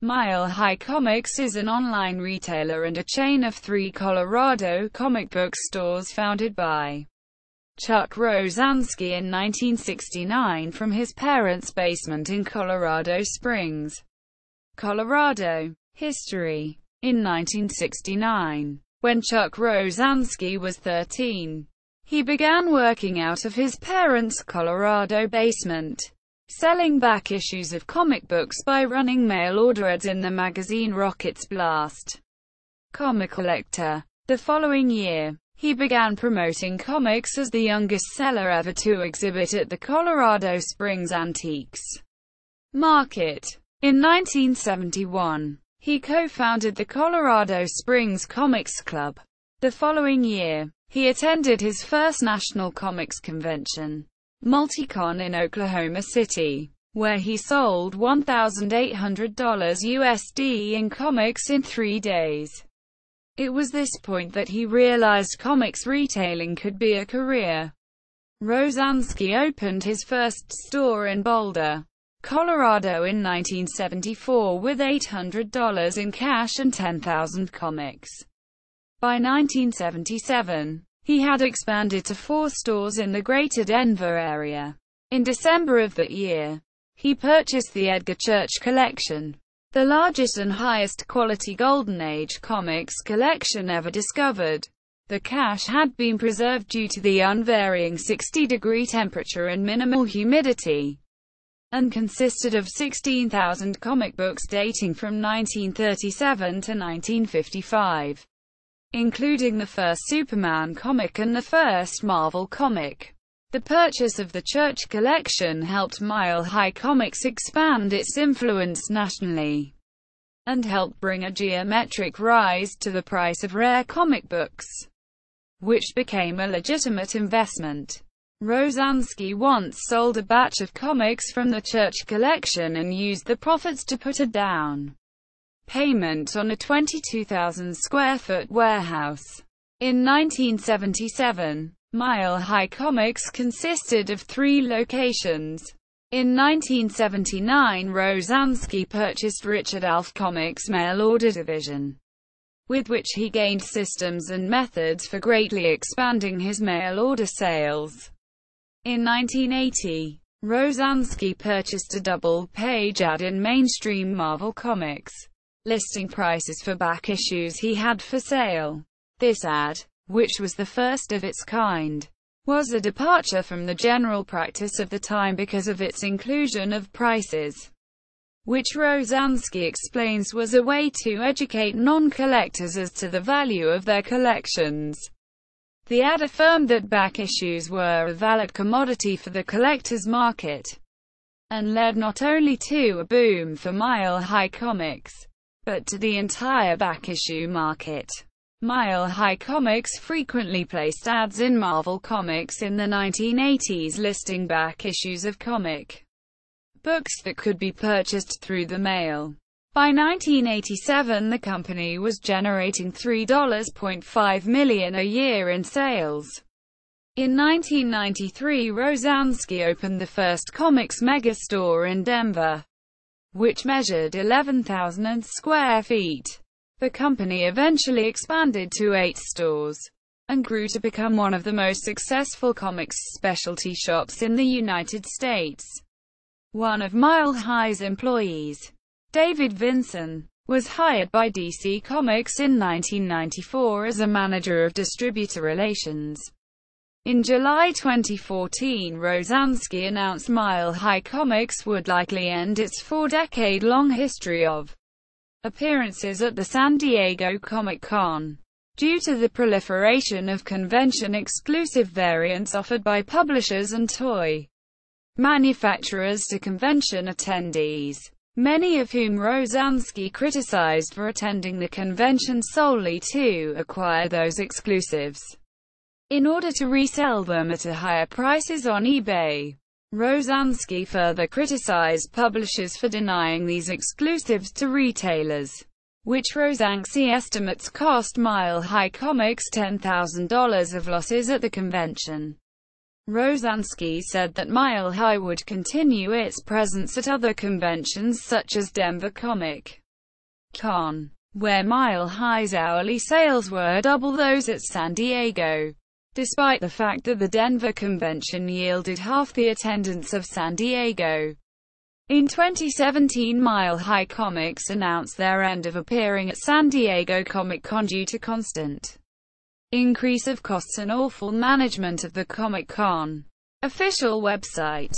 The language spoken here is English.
Mile High Comics is an online retailer and a chain of 3 Colorado comic book stores founded by Chuck Rozanski in 1969 from his parents' basement in Colorado Springs, Colorado. History. In 1969, when Chuck Rozanski was 13, he began working out of his parents' Colorado basement, selling back issues of comic books by running mail-order ads in the magazine Rocket's Blast Comic Collector. The following year, he began promoting comics as the youngest seller ever to exhibit at the Colorado Springs Antiques Market. In 1971, he co-founded the Colorado Springs Comics Club. The following year, he attended his first National Comics Convention, Multicon in Oklahoma City, where he sold $1,800 USD in comics in 3 days. It was this point that he realized comics retailing could be a career. Rozanski opened his first store in Boulder, Colorado in 1974 with $800 in cash and 10,000 comics. By 1977, he had expanded to 4 stores in the greater Denver area. In December of that year, he purchased the Edgar Church Collection, the largest and highest quality Golden Age comics collection ever discovered. The cache had been preserved due to the unvarying 60-degree temperature and minimal humidity, and consisted of 16,000 comic books dating from 1937 to 1955. Including the first Superman comic and the first Marvel comic. The purchase of the Church Collection helped Mile High Comics expand its influence nationally, and helped bring a geometric rise to the price of rare comic books, which became a legitimate investment. Rozanski once sold a batch of comics from the Church Collection and used the profits to put a down payment on a 22,000 square foot warehouse. In 1977, Mile High Comics consisted of 3 locations. In 1979, Rozanski purchased Richard Alf Comics' mail-order division, with which he gained systems and methods for greatly expanding his mail-order sales. In 1980, Rozanski purchased a double-page ad in mainstream Marvel Comics, listing prices for back issues he had for sale. This ad, which was the first of its kind, was a departure from the general practice of the time because of its inclusion of prices, which Rozanski explains was a way to educate non-collectors as to the value of their collections. The ad affirmed that back issues were a valid commodity for the collector's market, and led not only to a boom for Mile High Comics, but to the entire back-issue market. Mile High Comics frequently placed ads in Marvel Comics in the 1980s listing back issues of comic books that could be purchased through the mail. By 1987, the company was generating $3.5 million a year in sales. In 1993, Rozanski opened the first comics megastore in Denver, which measured 11,000 square feet. The company eventually expanded to 8 stores, and grew to become one of the most successful comics specialty shops in the United States. One of Mile High's employees, David Vinson, was hired by DC Comics in 1994 as a manager of distributor relations. In July 2014, Rozanski announced Mile High Comics would likely end its 4-decade-long history of appearances at the San Diego Comic-Con, due to the proliferation of convention-exclusive variants offered by publishers and toy manufacturers to convention attendees, many of whom Rozanski criticized for attending the convention solely to acquire those exclusives in order to resell them at higher prices on eBay. Rozanski further criticized publishers for denying these exclusives to retailers, which Rozanski estimates cost Mile High Comics $10,000 of losses at the convention. Rozanski said that Mile High would continue its presence at other conventions such as Denver Comic Con, where Mile High's hourly sales were double those at San Diego. Despite the fact that the Denver convention yielded half the attendance of San Diego. In 2017, Mile High Comics announced their end of appearing at San Diego Comic-Con due to constant increase of costs and awful management of the Comic-Con official website.